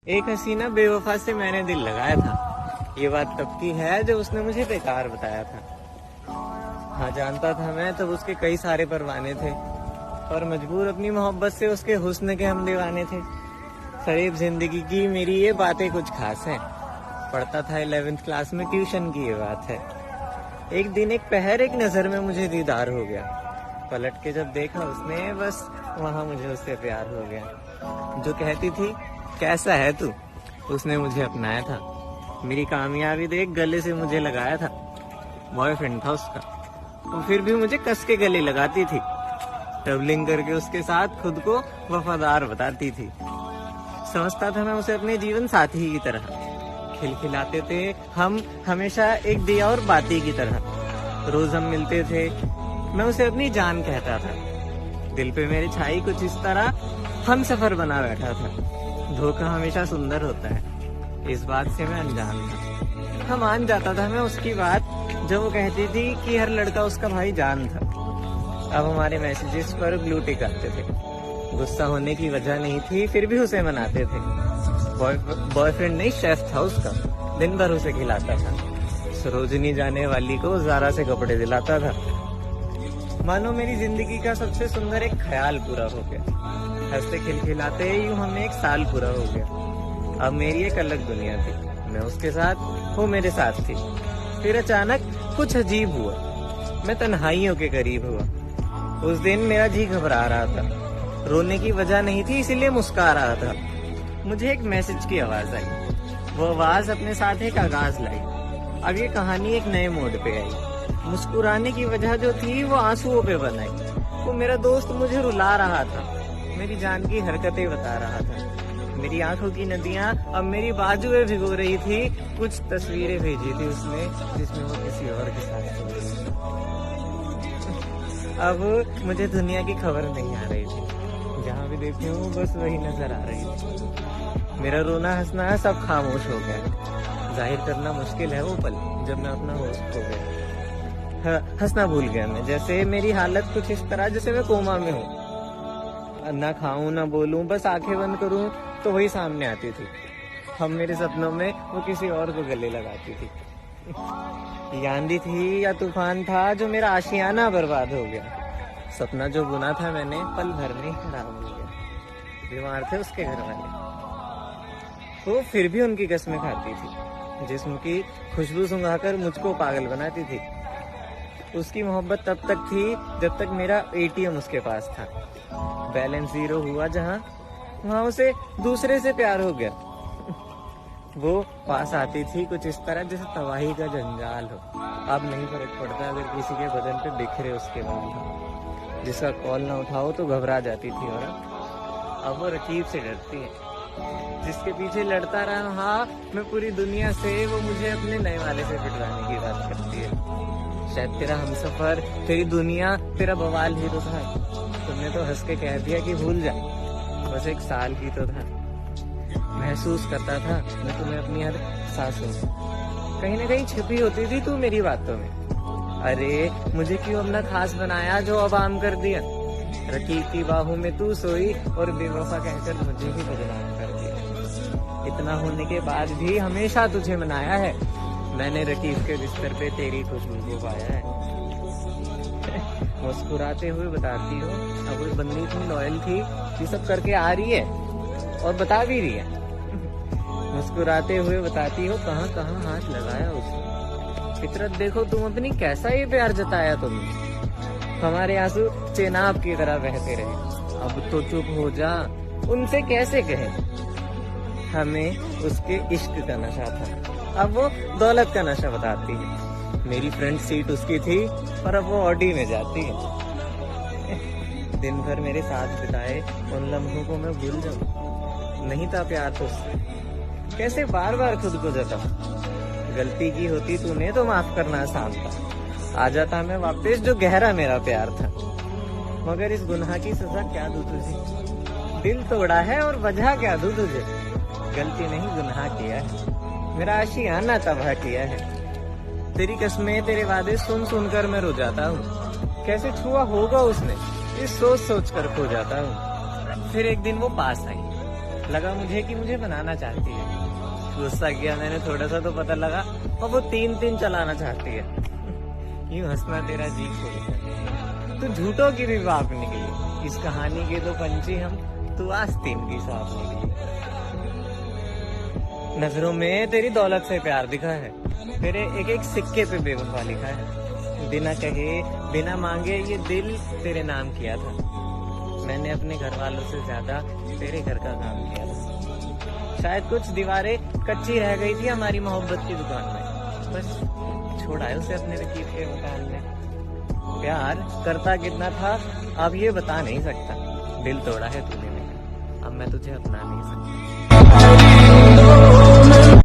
एक हसीना बेवफा से मैंने दिल लगाया था। ये बात तब की है जब उसने मुझे बेकार बताया था। हाँ जानता था मैं तब उसके कई सारे परवाने थे, और मजबूर अपनी मोहब्बत से उसके हुस्न के हम दीवाने थे। फरेब जिंदगी की मेरी ये बातें कुछ खास हैं। पढ़ता था 11th क्लास में, ट्यूशन की ये बात है। एक दिन एक पहर एक नजर में मुझे दीदार हो गया। पलट के जब देखा उसने, बस वहाँ मुझे उससे प्यार हो गया। जो कहती थी कैसा है तू, उसने मुझे अपनाया था। मेरी कामयाबी देख गले से मुझे लगाया था। बॉयफ्रेंड था उसका, वो फिर भी मुझे कस के गले लगाती थी। ट्रैवलिंग करके उसके साथ खुद को वफादार बताती थी। समझता था मैं उसे अपने जीवन साथी की तरह। खिलखिलाते थे हम हमेशा एक दिया और बाती की तरह। रोज हम मिलते थे, मैं उसे अपनी जान कहता था। दिल पे मेरे छाई कुछ इस तरह हम सफर बना बैठा था। धोखा हमेशा सुंदर होता है, इस बात से मैं अनजान था। हाँ मान जाता था मैं उसकी बात, जब वो कहती थी कि हर लड़का उसका भाई जान था। अब हमारे मैसेजेस पर ब्लू टिक आते थे। गुस्सा होने की वजह नहीं थी, फिर भी उसे मनाते थे। बॉयफ्रेंड नहीं, शेफ था उसका, दिन भर उसे खिलाता था। सरोजनी जाने वाली को ज़ारा से कपड़े दिलाता था। मानो मेरी जिंदगी का सबसे सुंदर एक ख्याल पूरा हो गया। हंसते खिलखिलाते यूं हमें एक साल पूरा हो गया। अब मेरी एक अलग दुनिया थी, मैं उसके साथ, वो मेरे साथ थी। फिर अचानक कुछ अजीब हुआ, मैं तन्हाइयों के करीब हुआ। उस दिन मेरा जी घबरा रहा था। रोने की वजह नहीं थी, इसीलिए मुस्कुरा रहा था। मुझे एक मैसेज की आवाज आई। वो आवाज अपने साथ एक आगाज लाई। अब ये कहानी एक नए मोड पे आई। मुस्कुराने की वजह जो थी वो आंसुओं पे बनाई। वो मेरा दोस्त मुझे रुला रहा था, मेरी जान की हरकतें बता रहा था। मेरी आंखों की नदियां अब मेरी बाजुएं भिगो रही थी। कुछ तस्वीरें भेजी थी उसने, जिसमें वो किसी और के साथ सो रही थी। अब मुझे दुनिया की खबर नहीं आ रही थी। जहाँ भी देखूं बस वही नजर आ रही थी। मेरा रोना हंसना सब खामोश हो गया। जाहिर करना मुश्किल है वो पल जब मैं अपना होश खो गया। हंसना भूल गया मैं, जैसे मेरी हालत कुछ इस तरह जैसे मैं कोमा में हूँ। ना खाऊं ना बोलूं, बस आंखें बंद करूं तो वही सामने आती थी। हम मेरे सपनों में वो किसी और को गले लगाती थी। ये आंधी थी या तूफान था जो मेरा आशियाना बर्बाद हो गया। सपना जो बुना था मैंने पल भर में खराब हो गया। बीमार थे उसके घर वाले, वो फिर भी उनकी कसमें खाती थी। जिस्म की खुशबू सुंघाकर मुझको पागल बनाती थी। उसकी मोहब्बत तब तक थी जब तक मेरा ATM उसके पास था। बैलेंस 0 हुआ जहाँ, वहाँ उसे दूसरे से प्यार हो गया। वो पास आती थी कुछ इस तरह जैसे तबाही का जंजाल हो। अब नहीं फर्क पड़ता अगर किसी के बदन पे बिखरे उसके बाल हो। जिसका कॉल ना उठाओ तो घबरा जाती थी, और अब वो रकीब से डरती है। जिसके पीछे लड़ता रहा मैं पूरी दुनिया से, वो मुझे अपने नए वाले से पिटवाने की बात करती है। शायद तेरा हमसफर, तेरी दुनिया, तेरा बवाल ही तो था। तुमने तो हंस के कह दिया कि भूल जा, बस एक साल ही तो था। महसूस करता था मैं तुम्हें अपनी हर सांसों में। कहीं ना कहीं छिपी होती थी तू मेरी बातों में। अरे मुझे क्यों अपना खास बनाया जो अब आम कर दिया। रकीब की बाहों में तू सोई और बेवफा कहकर मुझे ही बदनाम कर दिया। इतना होने के बाद भी हमेशा तुझे मनाया है। मैंने रकीब के बिस्तर पे तेरी खुशबू को पाया है। मुस्कुराते हुए बताती हो अब वो बंदी थी, लॉयल थी, ये सब करके आ रही है और बता भी रही है। मुस्कुराते हुए बताती हो कहाँ कहाँ हाथ लगाया उसने। फितरत देखो तुम अपनी, कैसा ये प्यार जताया तुमने। हमारे आंसू चेनाब की तरह बहते रहे। अब तो चुप हो जा, उनसे कैसे कहे। हमें उसके इश्क का नशा था, अब वो दौलत का नशा बताती है। मेरी फ्रंट सीट उसकी थी और अब वो ऑडी में जाती है। दिन भर मेरे साथ बिताए उन लम्हों को मैं भूल जाऊं। नहीं था प्यार तुझसे, कैसे बार बार खुद को जताऊं। गलती की होती तूने तो माफ करना आसान था। आ जाता मैं वापस जो गहरा मेरा प्यार था। मगर इस गुनाह की सजा क्या दूं तुझे। दिल तोड़ा है और वजह क्या दूं तुझे। गलती नहीं गुनाह किया है, मेरा आशियाना तबाह किया है। तेरी कसमें तेरे वादे सुन सुनकर मैं रो जाता हूँ। कैसे छुआ होगा उसने, इस सोच सोच कर खो जाता हूँ। फिर एक दिन वो पास आई, लगा मुझे कि मुझे बनाना चाहती है। गुस्सा किया मैंने थोड़ा सा तो पता लगा और वो 3-3 चलाना चाहती है। यूं हंसना तेरा जी खोल, तू झूठों की भी बाप निकली, इस कहानी के तो पंछी हम, तू आस्तीन की सांप निकली। नजरों में तेरी दौलत से प्यार दिखा है, तेरे एक एक सिक्के पे बेवफा लिखा है। बिना कहे बिना मांगे ये दिल तेरे नाम किया था, मैंने अपने घर वालों से ज्यादा तेरे घर का काम किया था। शायद कुछ दीवारें कच्ची रह गई थी हमारी मोहब्बत की दुकान में, बस छोड़ा है उसे अपने रकीब के मकान में। प्यार करता कितना था अब ये बता नहीं सकता, दिल तोड़ा है तूने मेरा, अब मैं तुझे अपना नहीं सकता।